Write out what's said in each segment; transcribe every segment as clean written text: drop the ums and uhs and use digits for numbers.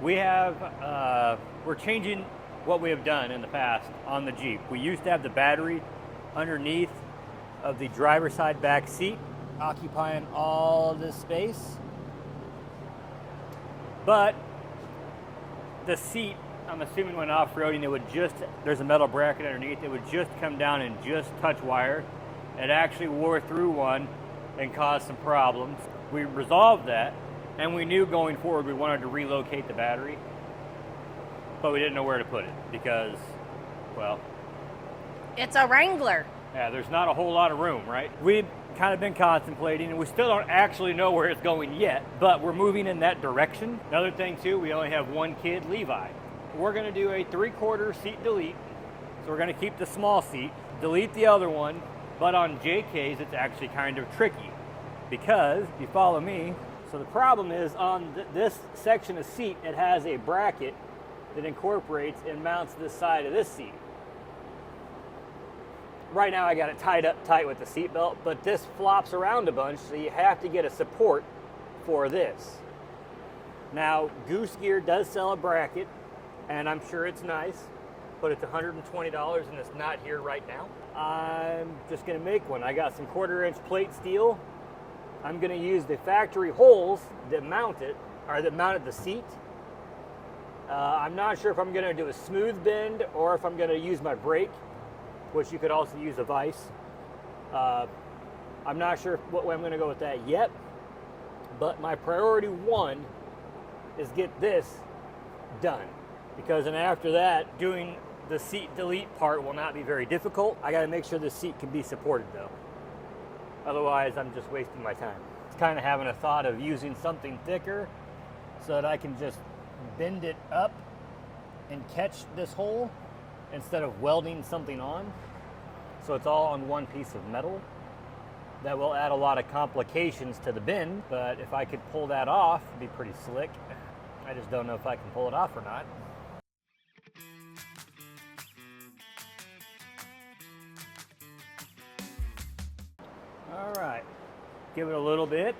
We have, we're changing what we have done in the past on the Jeep. We used to have the battery underneath of the driver's side back seat, occupying all this space. But the seat, I'm assuming when off-roading, it would just, there's a metal bracket underneath, it would just come down and just touch wire. It actually wore through one and caused some problems. We resolved that, and we knew going forward we wanted to relocate the battery, but we didn't know where to put it because, well, It's a Wrangler. yeah, there's not a whole lot of room, right? We've kind of been contemplating, and we still don't actually know where it's going yet, but we're moving in that direction. Another thing too, we only have one kid, Levi. We're gonna do a 3/4 seat delete. So we're gonna keep the small seat, delete the other one, but on JK's it's actually kind of tricky because, if you follow me, so the problem is on this section of seat, it has a bracket that incorporates and mounts this side of this seat. Right now I got it tied up tight with the seat belt, but this flops around a bunch, so you have to get a support for this. Now, Goose Gear does sell a bracket, and I'm sure it's nice, but it's $120 and it's not here right now. I'm just gonna make one. I got some 1/4-inch plate steel. I'm gonna use the factory holes that mount it, or that mounted the seat. I'm not sure if I'm gonna do a smooth bend or if I'm gonna use my brake, which you could also use a vise. I'm not sure what way I'm gonna go with that yet, but my priority one is get this done. Because then after that, doing the seat delete part will not be very difficult. I gotta make sure the seat can be supported though. Otherwise, I'm just wasting my time. It's kind of having a thought of using something thicker so that I can just bend it up and catch this hole instead of welding something on. So it's all on one piece of metal. That will add a lot of complications to the bend, but if I could pull that off, it'd be pretty slick. I just don't know if I can pull it off or not. All right, give it a little bit.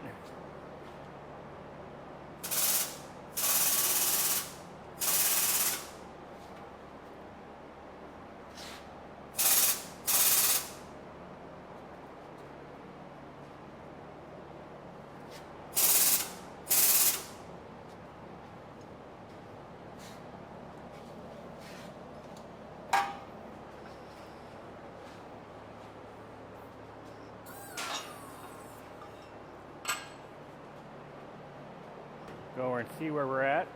Go over and see where we're at.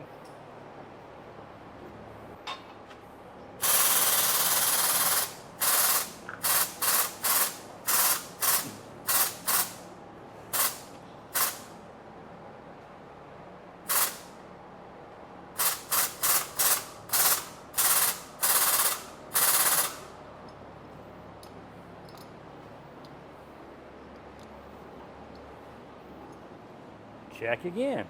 Check again.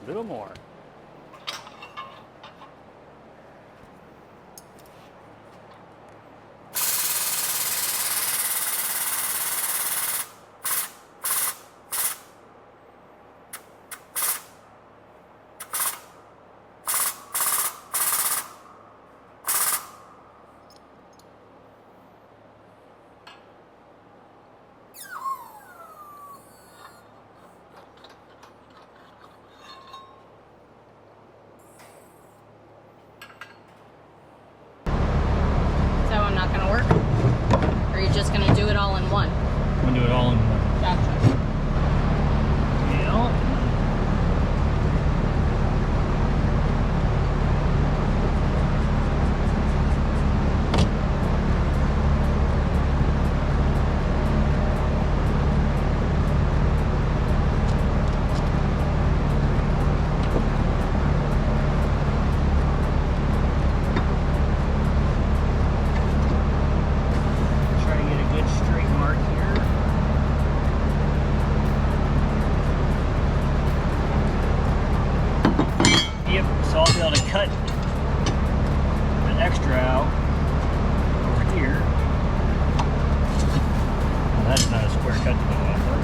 A little more. Not gonna work? Or are you just gonna do it all in one? I'm gonna do it all in one. Gotcha. Yeah. So I'll be able to cut an extra out over here. Well, that's not a square cut to go off of.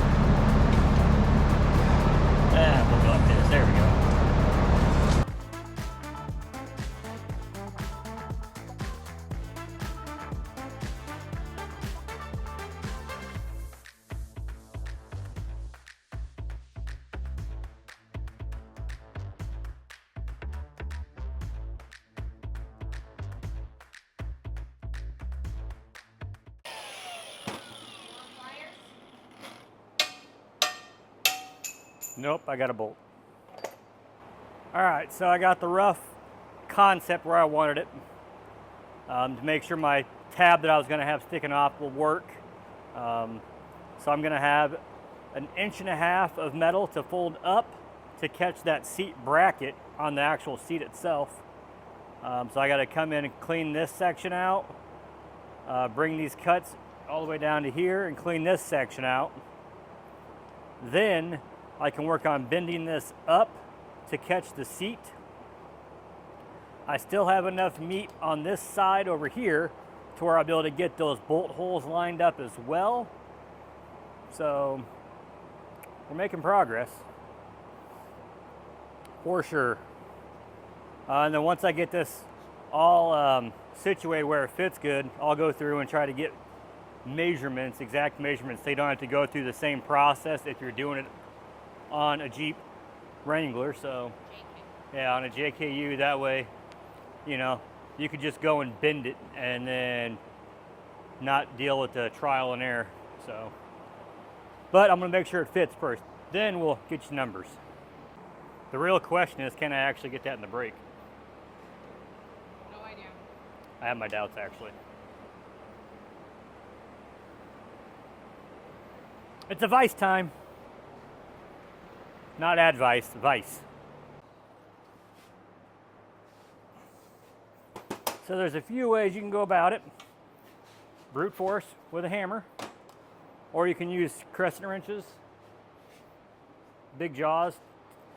Nope, I got a bolt. All right, so I got the rough concept where I wanted it, to make sure my tab that I was gonna have sticking off will work. So I'm gonna have 1.5 inches of metal to fold up to catch that seat bracket on the actual seat itself. So I gotta come in and clean this section out, bring these cuts all the way down to here and clean this section out. Then I can work on bending this up to catch the seat. I still have enough meat on this side over here to where I'll be able to get those bolt holes lined up as well. So we're making progress for sure. And then once I get this all situated where it fits good, I'll go through and try to get measurements, exact measurements, so you don't have to go through the same process if you're doing it on a Jeep Wrangler. So yeah, on a JKU, that way, you know, you could just go and bend it and then not deal with the trial and error. So, but I'm gonna make sure it fits first, then we'll get you numbers. The real question is, can I actually get that in the brake? No idea. I have my doubts, actually. It's advice time. Not advice, vice. So there's a few ways you can go about it. Brute force with a hammer, or you can use crescent wrenches, big jaws.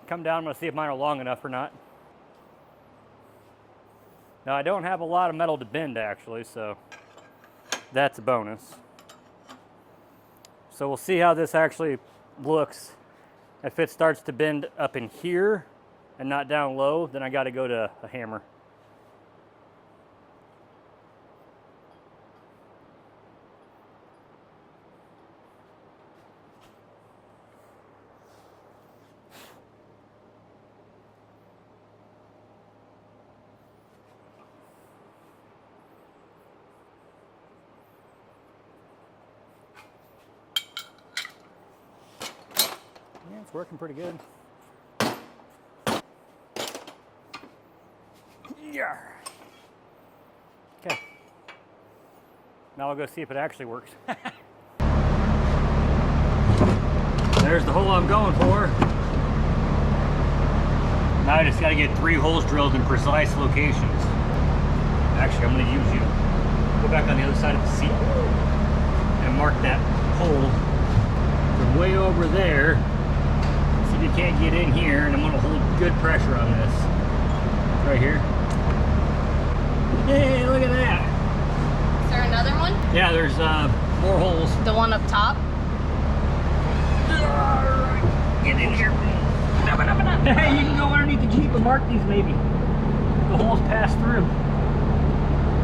Come down, I'm gonna see if mine are long enough or not. Now I don't have a lot of metal to bend actually, so that's a bonus. So we'll see how this actually looks. If it starts to bend up in here and not down low, then I gotta go to a hammer. Yeah, it's working pretty good. Yeah. Okay. Now I'll go see if it actually works. There's the hole I'm going for. Now I just got to get 3 holes drilled in precise locations. Actually, I'm going to use you. Go back on the other side of the seat and mark that hole from way over there. See if you can't get in here, and I'm going to hold good pressure on this. Right here. Hey, look at that. Is there another one? Yeah, there's more holes. The one up top? Get in here. Hey, you can go underneath the Jeep and mark these maybe. The holes pass through.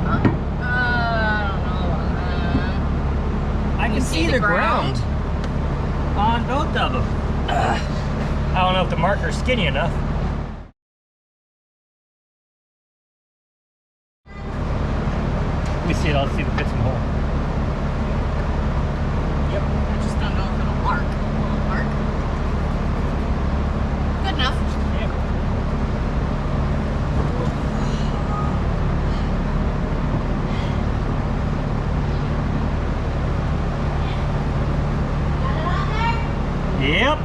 I don't know. I can see the ground on both of them. I don't know if the marker's skinny enough. Let me see it. I'll see if it fits in the hole. Yep. I just don't know if it'll mark. Will it mark? Good enough. Yep. Yep.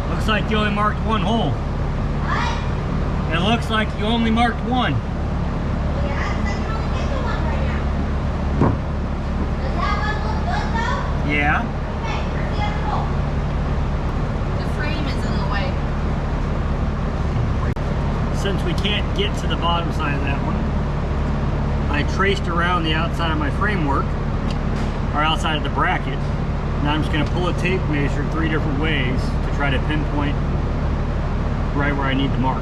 Looks like you only marked one hole. What? It looks like you only marked one. Well, yeah, it's like you only get to one right now. Does that one look good though? Yeah. Okay, where's the other hole? The frame is in the way. Since we can't get to the bottom side of that one, I traced around the outside of my framework, or outside of the bracket. Now I'm just going to pull a tape measure 3 different ways to try to pinpoint right where I need to mark.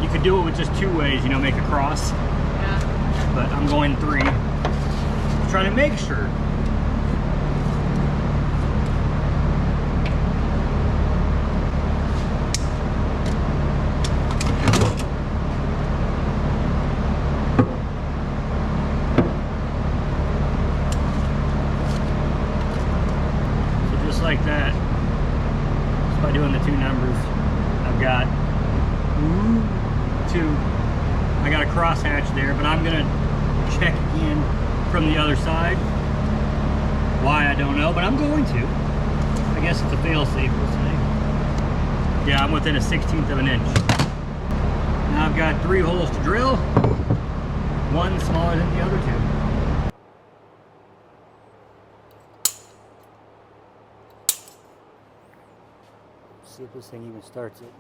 You could do it with just 2 ways, you know, make a cross. Yeah. But I'm going 3. Trying to make sure. like that. Just by doing the two numbers. I've got 2. I got a crosshatch there, but I'm gonna check again from the other side. Why, I don't know, but I'm going to. I guess it's a fail-safe, we'll say. Yeah, I'm within a 1/16 of an inch. Now I've got 3 holes to drill, one smaller than the other 2. See if this thing even starts it.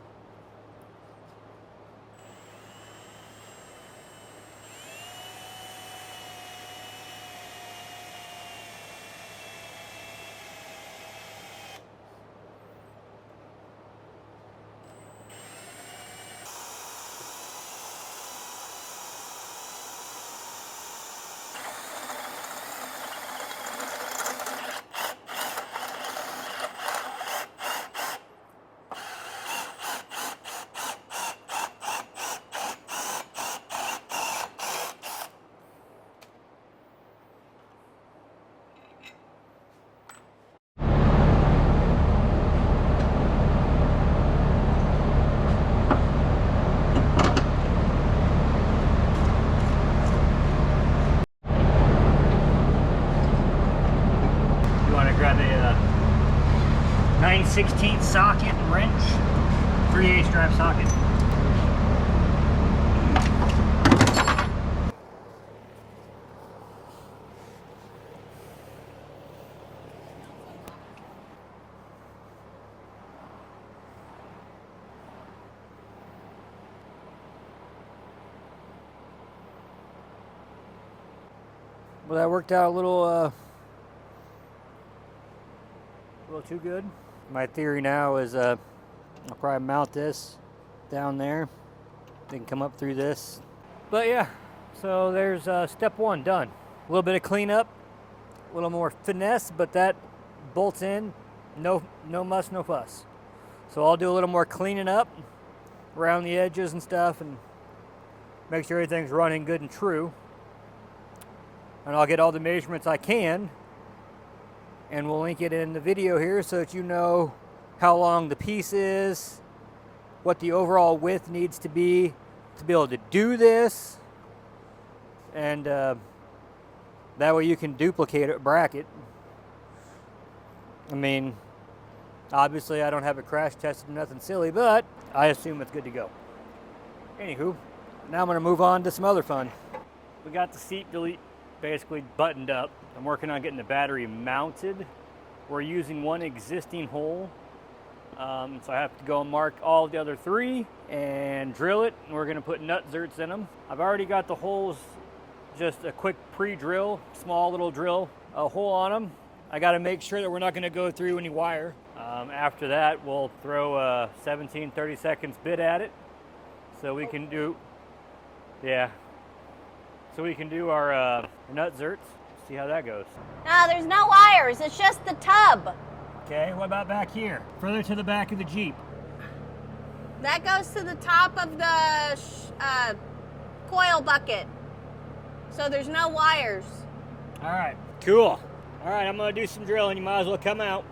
Grab a 9/16 socket and wrench, 3/8 drive socket. Well, that worked out a little too good. My theory now is I'll probably mount this down there. They can come up through this. But yeah, so there's step 1 done. A little bit of cleanup, a little more finesse, but that bolts in. No muss, no fuss. So I'll do a little more cleaning up around the edges and stuff and make sure everything's running good and true. And I'll get all the measurements I can, and we'll link it in the video here so that you know how long the piece is, what the overall width needs to be able to do this, and that way you can duplicate a bracket. I mean, obviously I don't have it crash tested, nothing silly, but I assume it's good to go. Anywho, now I'm going to move on to some other fun. We got the seat delete basically buttoned up. I'm working on getting the battery mounted. We're using one existing hole, so I have to go and mark all the other 3 and drill it, and we're going to put nut zerts in them. I've already got the holes, just a quick pre-drill, small little drill, a hole on them. I got to make sure that we're not going to go through any wire. After that, we'll throw a 17/32 bit at it, so we can do, our nut zerts. See how that goes. No, there's no wires. It's just the tub. Okay, what about back here? Further to the back of the Jeep. That goes to the top of the coil bucket. So there's no wires. All right, cool. All right, I'm gonna do some drilling. You might as well come out.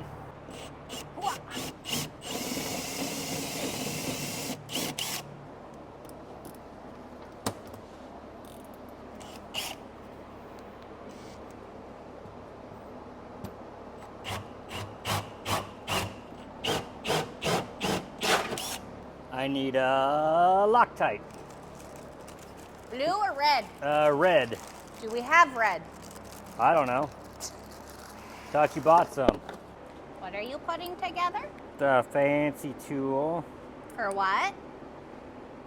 I need Loctite. Blue or red? Red. Do we have red? I don't know. Thought you bought some. What are you putting together? The fancy tool For what?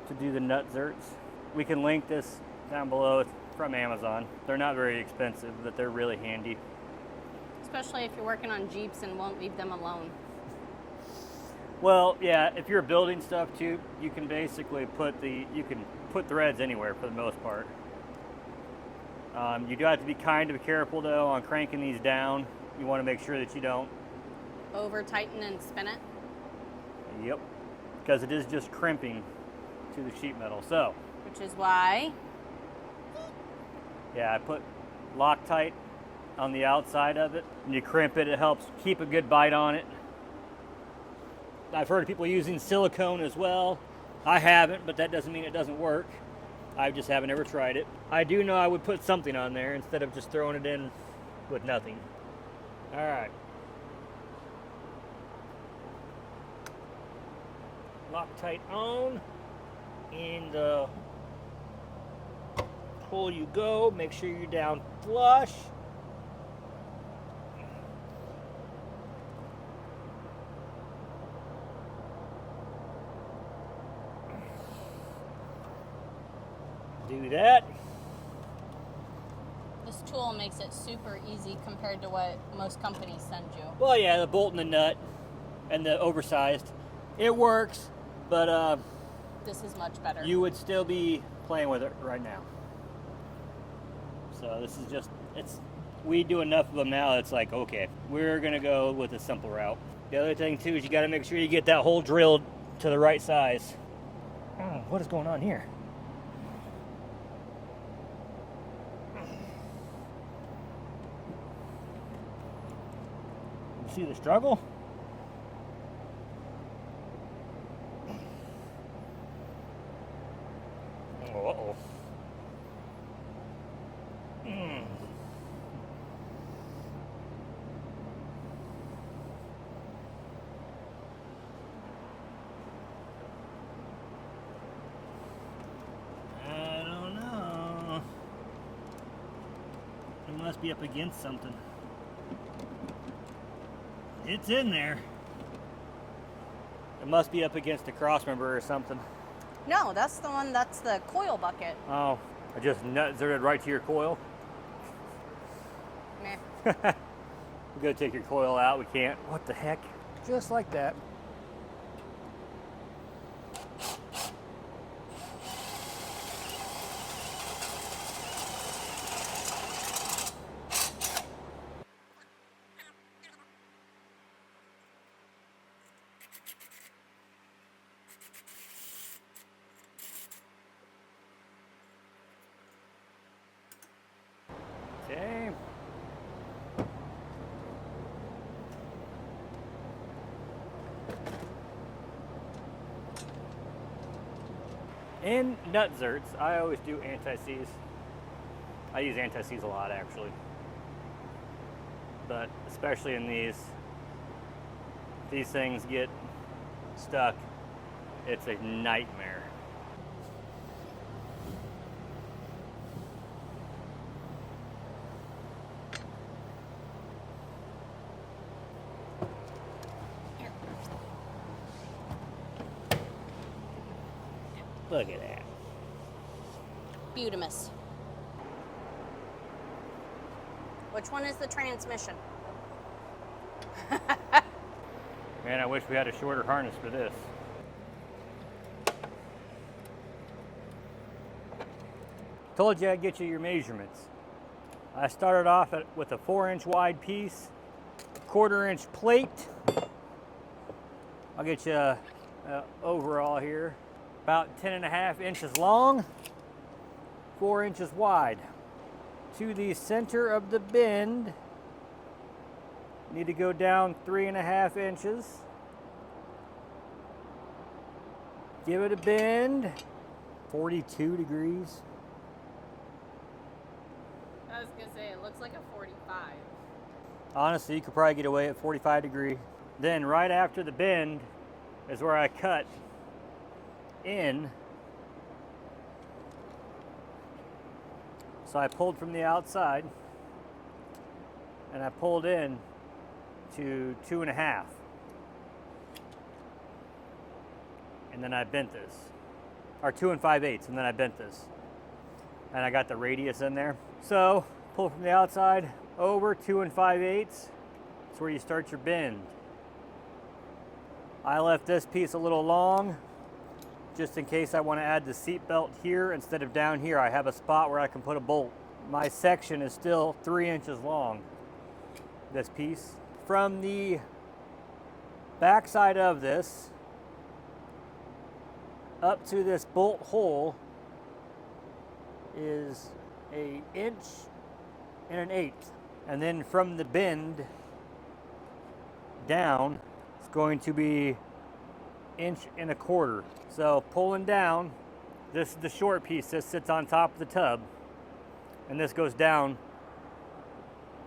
to do the nut zerts. We can link this down below. It's from Amazon. They're not very expensive, but they're really handy. Especially if you're working on Jeeps and won't leave them alone. Well, yeah, if you're building stuff too, you can basically put threads anywhere for the most part. You do have to be kind of careful though on cranking these down. You want to make sure that you don't Over tighten and spin it. Yep, because it is just crimping to the sheet metal. So, which is why. yeah, I put Loctite on the outside of it. When you crimp it, it helps keep a good bite on it. I've heard of people using silicone as well. I haven't, but that doesn't mean it doesn't work. I just haven't ever tried it. I do know I would put something on there instead of just throwing it in with nothing. All right. Loctite on, and pull you go. Make sure you're down flush. Do that. This tool makes it super easy compared to what most companies send you. Well, yeah, the bolt and the nut and the oversized, it works, but This is much better. you would still be playing with it right now. So this is just, we do enough of them now, it's like, okay, we're gonna go with a simple route. The other thing too is you gotta make sure you get that hole drilled to the right size. Oh, what is going on here? You see the struggle? Uh-oh. I don't know. It must be up against something. It's in there. It must be up against a cross member or something. No, that's the one, that's the coil bucket. Oh, I just nut zeroed right to your coil. Meh. We gotta take your coil out. We can't. What the heck? Just like that. Okay. In nut zerts, I always do anti-seize. I use anti-seize a lot actually. But especially in these things get stuck. It's a nightmare. Look at that. Beautimus. Which one is the transmission? Man, I wish we had a shorter harness for this. Told you I'd get you your measurements. I started off with a 4-inch wide piece, 1/4-inch plate. I'll get you a overall here. About 10.5 inches long, 4 inches wide. To the center of the bend, need to go down 3.5 inches. Give it a bend, 42 degrees. I was gonna say, it looks like a 45. Honestly, you could probably get away at 45 degree. Then right after the bend is where I cut in. So I pulled from the outside and I pulled in to 2.5. And then I bent this, or 2 5/8, and then I bent this. And I got the radius in there. So pull from the outside over 2 5/8. That's where you start your bend. I left this piece a little long, just in case I want to add the seat belt here instead of down here. I have a spot where I can put a bolt. My section is still 3 inches long, this piece. From the back side of this up to this bolt hole is 1 1/8 inches. And then from the bend down, it's going to be 1.25 inches. So pulling down, this is the short piece. This sits on top of the tub, and this goes down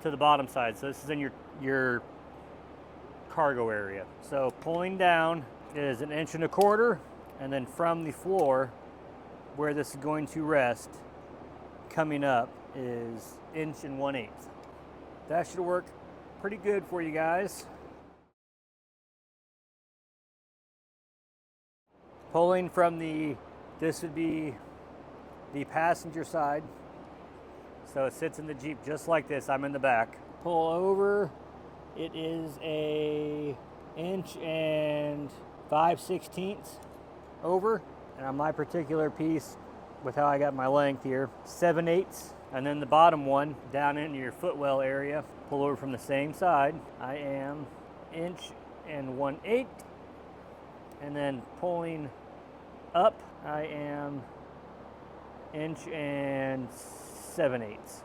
to the bottom side. So this is in your cargo area. So pulling down is 1.25 inches, and then from the floor where this is going to rest, coming up is 1 1/8 inches. That should work pretty good for you guys. Pulling from this would be the passenger side. So it sits in the Jeep just like this. I'm in the back. Pull over. It is a 1 5/16 inches over. And on my particular piece, with how I got my length here, 7/8. And then the bottom one down into your footwell area. Pull over from the same side. I am 1 1/8. And then pulling up, I am 1 7/8.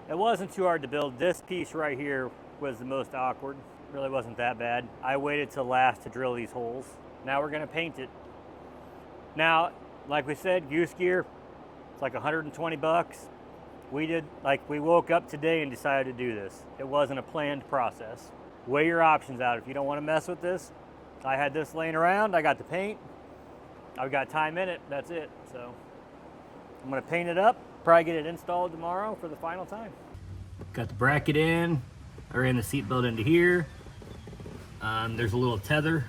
It wasn't too hard to build. This piece right here was the most awkward. Really wasn't that bad. I waited till last to drill these holes. Now we're gonna paint it. Now, like we said, goose gear, it's like 120 bucks. We woke up today and decided to do this. It wasn't a planned process. Weigh your options out. If you don't want to mess with this, I had this laying around. I got the paint. I've got time in it. That's it. So I'm going to paint it up. Probably get it installed tomorrow for the final time. Got the bracket in. I ran the seatbelt into here. There's a little tether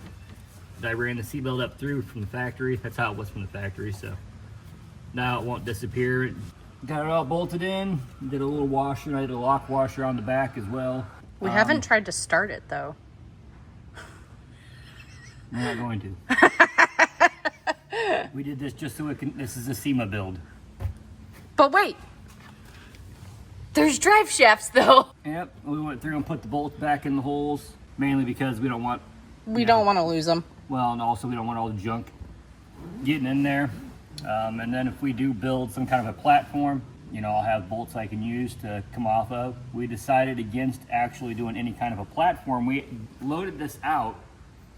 that I ran the seatbelt up through from the factory. That's how it was from the factory. So now it won't disappear. Got it all bolted in. Did a little washer. I did a lock washer on the back as well. We haven't tried to start it though. I'm not going to. We did this just so it can. This is a SEMA build. But wait, there's drive shafts though. Yep, we went through and put the bolts back in the holes, mainly because we don't want. Don't want to lose them. Well, and also we don't want all the junk getting in there. And then if we do build some kind of a platform, I'll have bolts I can use to come off of. We decided against actually doing any kind of a platform. We loaded this out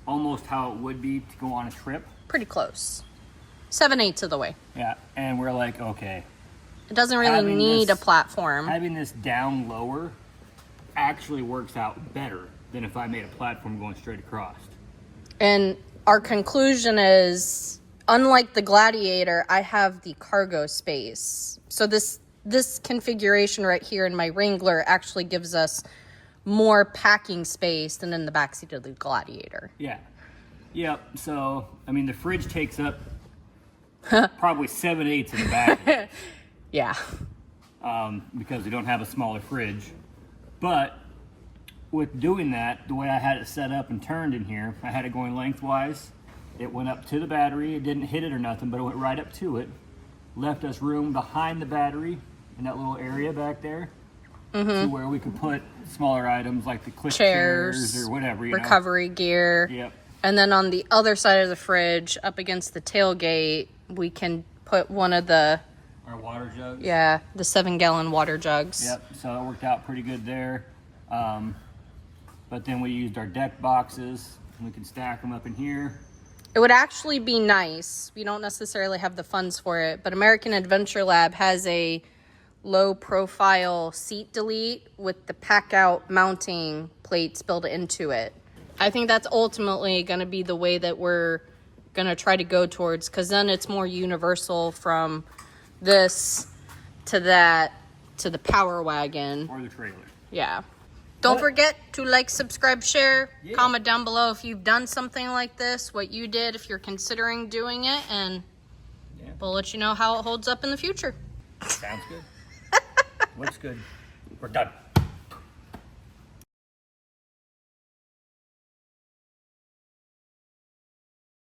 almost how it would be to go on a trip. Pretty close. 7/8 of the way. Yeah, and we're like, okay. It doesn't really need a platform. Having this down lower actually works out better than if I made a platform going straight across. And our conclusion is, unlike the Gladiator, I have the cargo space. So this configuration right here in my Wrangler actually gives us more packing space than in the backseat of the Gladiator. Yeah. Yep. So, the fridge takes up probably 7/8 in the back. Yeah. Because we don't have a smaller fridge. But with doing that, the way I had it set up and turned in here, I had it going lengthwise. It went up to the battery. It didn't hit it or nothing, but it went right up to it. Left us room behind the battery in that little area back there. To where we could put smaller items like the click chairs or whatever. Recovery gear. Yep. And then on the other side of the fridge, up against the tailgate, we can put one of our water jugs. Yeah, the 7-gallon water jugs. Yep, so it worked out pretty good there. But then we used our deck boxes, and we can stack them up in here. It would actually be nice. We don't necessarily have the funds for it, but American Adventure Lab has a low-profile seat delete with the pack-out mounting plates built into it. I think that's ultimately going to be the way that we're going to try to go towards, because then it's more universal from this to that to the Power Wagon. Or the trailer. Yeah. Don't forget to like, subscribe, share, comment down below if you've done something like this, what you did if you're considering doing it, and we'll let you know how it holds up in the future. Sounds good. Looks good. We're done.